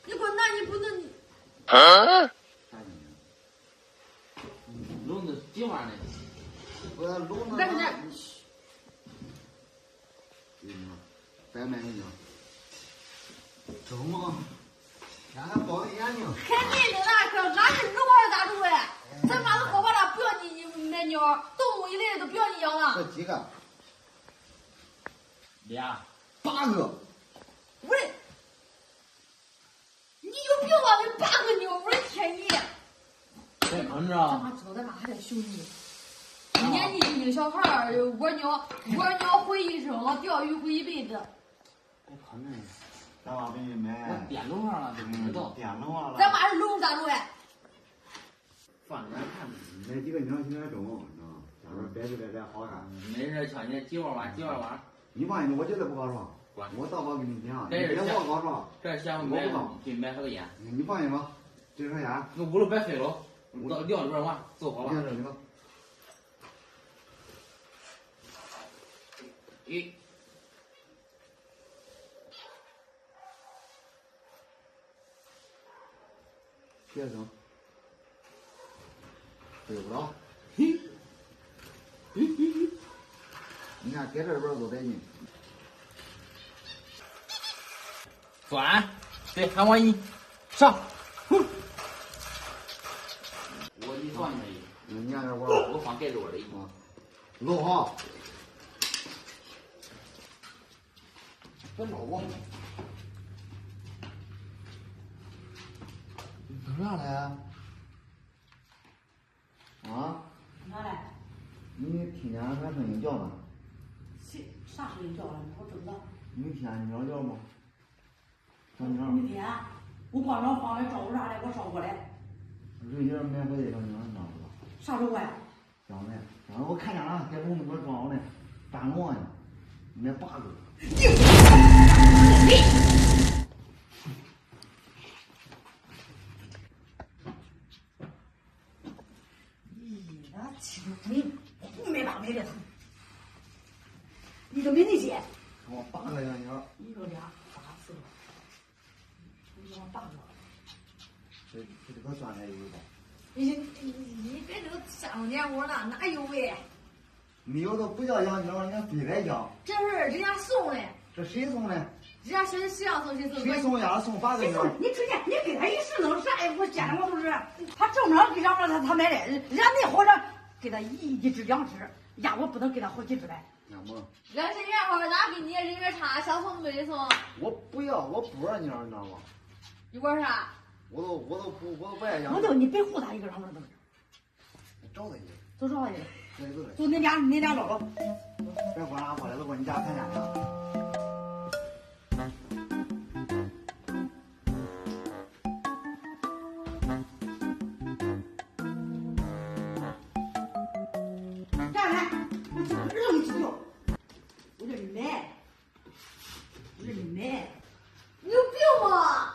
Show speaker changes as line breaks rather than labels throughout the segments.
你滚蛋！你不能。
笼子几万呢？
我要笼子。
干什么？
白买你了。中吗？让他包眼睛。
肯定的那个，俺是肉还是咋着哎？咱妈都好把它不要你买鸟，动物一类的都不要你养了。
这几个
俩。
8个。
喂，你有病吧？你8个鸟，我的天你！
在坑着。
咱妈知道咱妈还在熊你。一年级一个小孩儿，窝鸟毁一生，钓鱼毁一辈子。
在坑着。
咱妈给你买。
我电笼上了，都不知道。
电笼上了。
咱妈是笼咋着哎？
放着看。
那几个鸟有点重，你知道吗？下边摆着摆好看。
没事，瞧你几万万，几万万。
你放心，我绝对不告状。我到我跟你讲，你别给我告状。
这想买，去买盒烟。
你放心吧，这盒烟。
那屋里白费了，到撂里边玩，走好了。
这里头。别整，对不着。嘿，你看搁这边都得劲。
转，对，喊我一上。我你放进去。
你看这
我放盖着的一个。
搂好。别搂我。干啥来？啊？
哪来？
你听见俺声音叫吗？
啥声音叫了？我知道。
你听见鸟叫吗？小鸟。
没听。我光着慌的招呼啥来？我招过来。
瑞姐买回来小鸟，你知道不？
啥时候呀？
刚才，我看见了，在笼子里面装着呢，大馍呢，买8个。
没把没的，一个没那些。
我8个小鸟。
1个2、8、4个，你8个。
这可算才有吧？
你别这个上点我了，哪有喂？
没有都不叫养鸟，人家非得养。
这是人家送的。
这谁送的？
人家谁让送谁送？
谁送呀？送8个鸟。
你听见？你给他一时弄啥呀？我见着我都是，他正常给上面他买的，人家那伙人给他一只2只，呀，我不能给他好几只来。
那么。
人是原话，咋给你人缘差？想送没得送。
我不要，我不玩鸟，你知道吗？
你玩啥？
我都不爱养。
你别护他一个让他弄。
找他去。
都找他去。
走，
你俩找着。
别管俺过来，都往你家看见了。
你有病吗？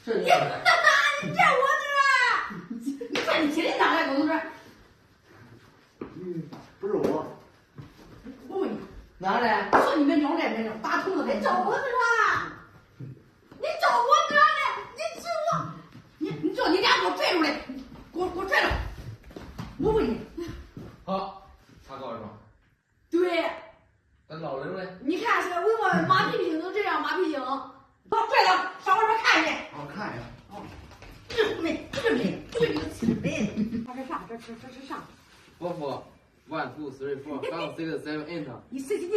你你站我这儿！你说你天天哪来工作？
不是我。
我问你，
哪来？
说你们鸟来没鸟？打虫子，你找我这儿？你找我这儿来？你指我？你叫你俩给我拽出来，给我拽来！我问你。
好，查告是吧？
对。
咱老人嘞？
你看是为我马屁精都这样，马屁精。好，拽他上我这看一眼。
我看一下。
哦，这没，这个吃没。他这啥？这啥
？4 1 2 3 4 5 6 7 8。
你说英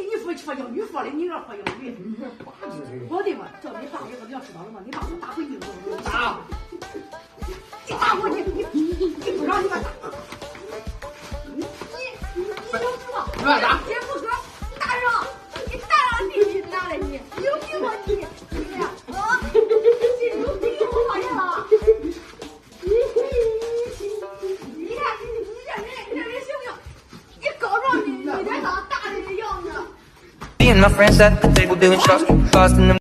语说的，你让说英语。我的妈，叫你爸以后你要知道了吗？你爸打回去了。
打！
你打我，你不让你爸打。你有病吗？
你爸打！
别不说，你打上，你打上必须打了你，有病吗你？你啊，你有病我发现了。你看你这人行不行？你告状你有点当大人的样子。
Me and my friends at the table doing shots, lost in the